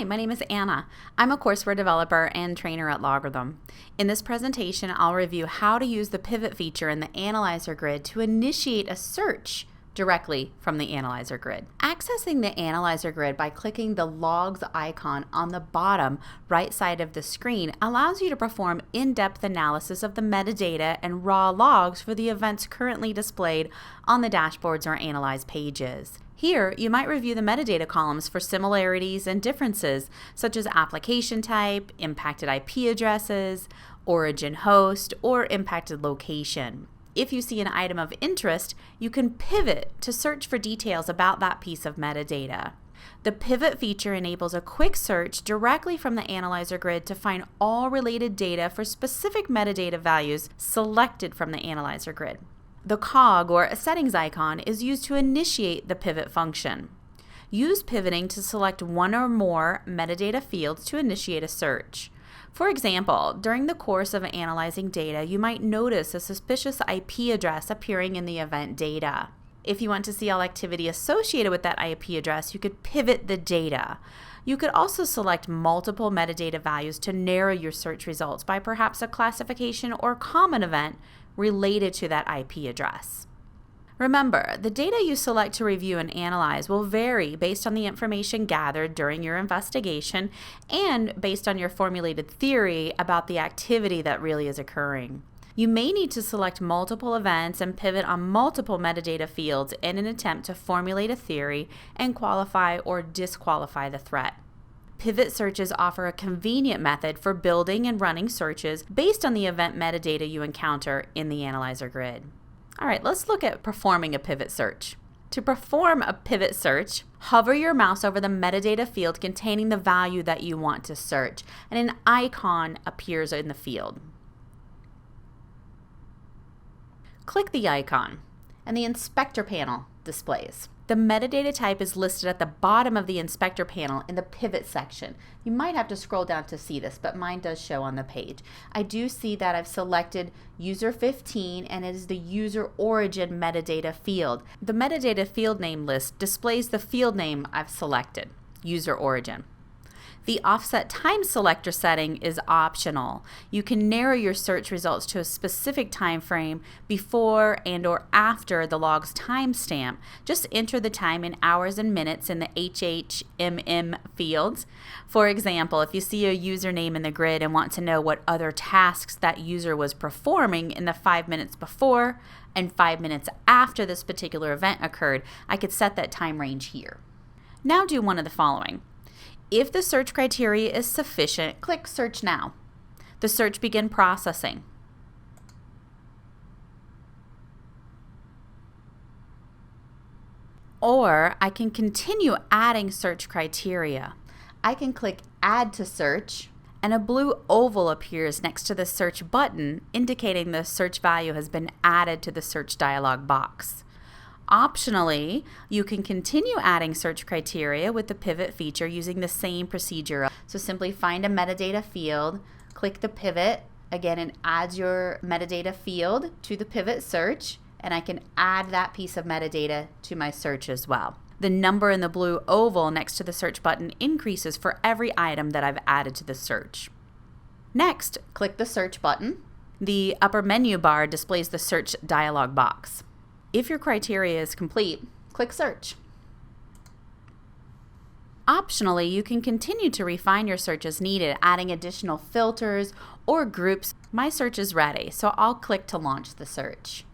Hi, my name is Anna. I'm a courseware developer and trainer at Logarithm. In this presentation, I'll review how to use the pivot feature in the Analyzer grid to initiate a search directly from the Analyzer grid. Accessing the Analyzer grid by clicking the logs icon on the bottom right side of the screen allows you to perform in-depth analysis of the metadata and raw logs for the events currently displayed on the dashboards or analyzed pages. Here, you might review the metadata columns for similarities and differences, such as application type, impacted IP addresses, origin host, or impacted location. If you see an item of interest, you can pivot to search for details about that piece of metadata. The pivot feature enables a quick search directly from the Analyzer grid to find all related data for specific metadata values selected from the Analyzer grid. The cog, or a settings icon, is used to initiate the pivot function. Use pivoting to select one or more metadata fields to initiate a search. For example, during the course of analyzing data, you might notice a suspicious IP address appearing in the event data. If you want to see all activity associated with that IP address, you could pivot the data. You could also select multiple metadata values to narrow your search results by perhaps a classification or common event related to that IP address. Remember, the data you select to review and analyze will vary based on the information gathered during your investigation and based on your formulated theory about the activity that really is occurring. You may need to select multiple events and pivot on multiple metadata fields in an attempt to formulate a theory and qualify or disqualify the threat. Pivot searches offer a convenient method for building and running searches based on the event metadata you encounter in the Analyzer grid. All right, let's look at performing a pivot search. To perform a pivot search, hover your mouse over the metadata field containing the value that you want to search, and an icon appears in the field. Click the icon, and the inspector panel displays. The metadata type is listed at the bottom of the inspector panel in the pivot section. You might have to scroll down to see this, but mine does show on the page. I do see that I've selected user 15 and it is the user origin metadata field. The metadata field name list displays the field name I've selected, user origin. The offset time selector setting is optional. You can narrow your search results to a specific time frame before and or after the log's timestamp. Just enter the time in hours and minutes in the HHMM fields. For example, if you see a username in the grid and want to know what other tasks that user was performing in the 5 minutes before and 5 minutes after this particular event occurred, I could set that time range here. Now do one of the following. If the search criteria is sufficient, click Search Now. The search begin processing. Or I can continue adding search criteria. I can click Add to Search, and a blue oval appears next to the search button, indicating the search value has been added to the search dialog box. Optionally, you can continue adding search criteria with the pivot feature using the same procedure. So simply find a metadata field, click the pivot, again it adds your metadata field to the pivot search, and I can add that piece of metadata to my search as well. The number in the blue oval next to the search button increases for every item that I've added to the search. Next, click the search button. The upper menu bar displays the search dialog box. If your criteria is complete, click Search. Optionally, you can continue to refine your search as needed, adding additional filters or groups. My search is ready, so I'll click to launch the search.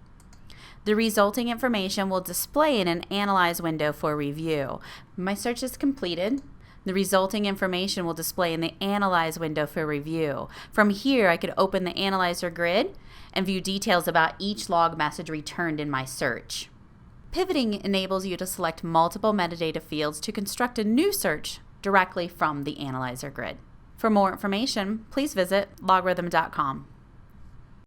The resulting information will display in an Analyze window for review. My search is completed. The resulting information will display in the Analyze window for review. From here, I could open the Analyzer grid and view details about each log message returned in my search. Pivoting enables you to select multiple metadata fields to construct a new search directly from the Analyzer grid. For more information, please visit logarithm.com.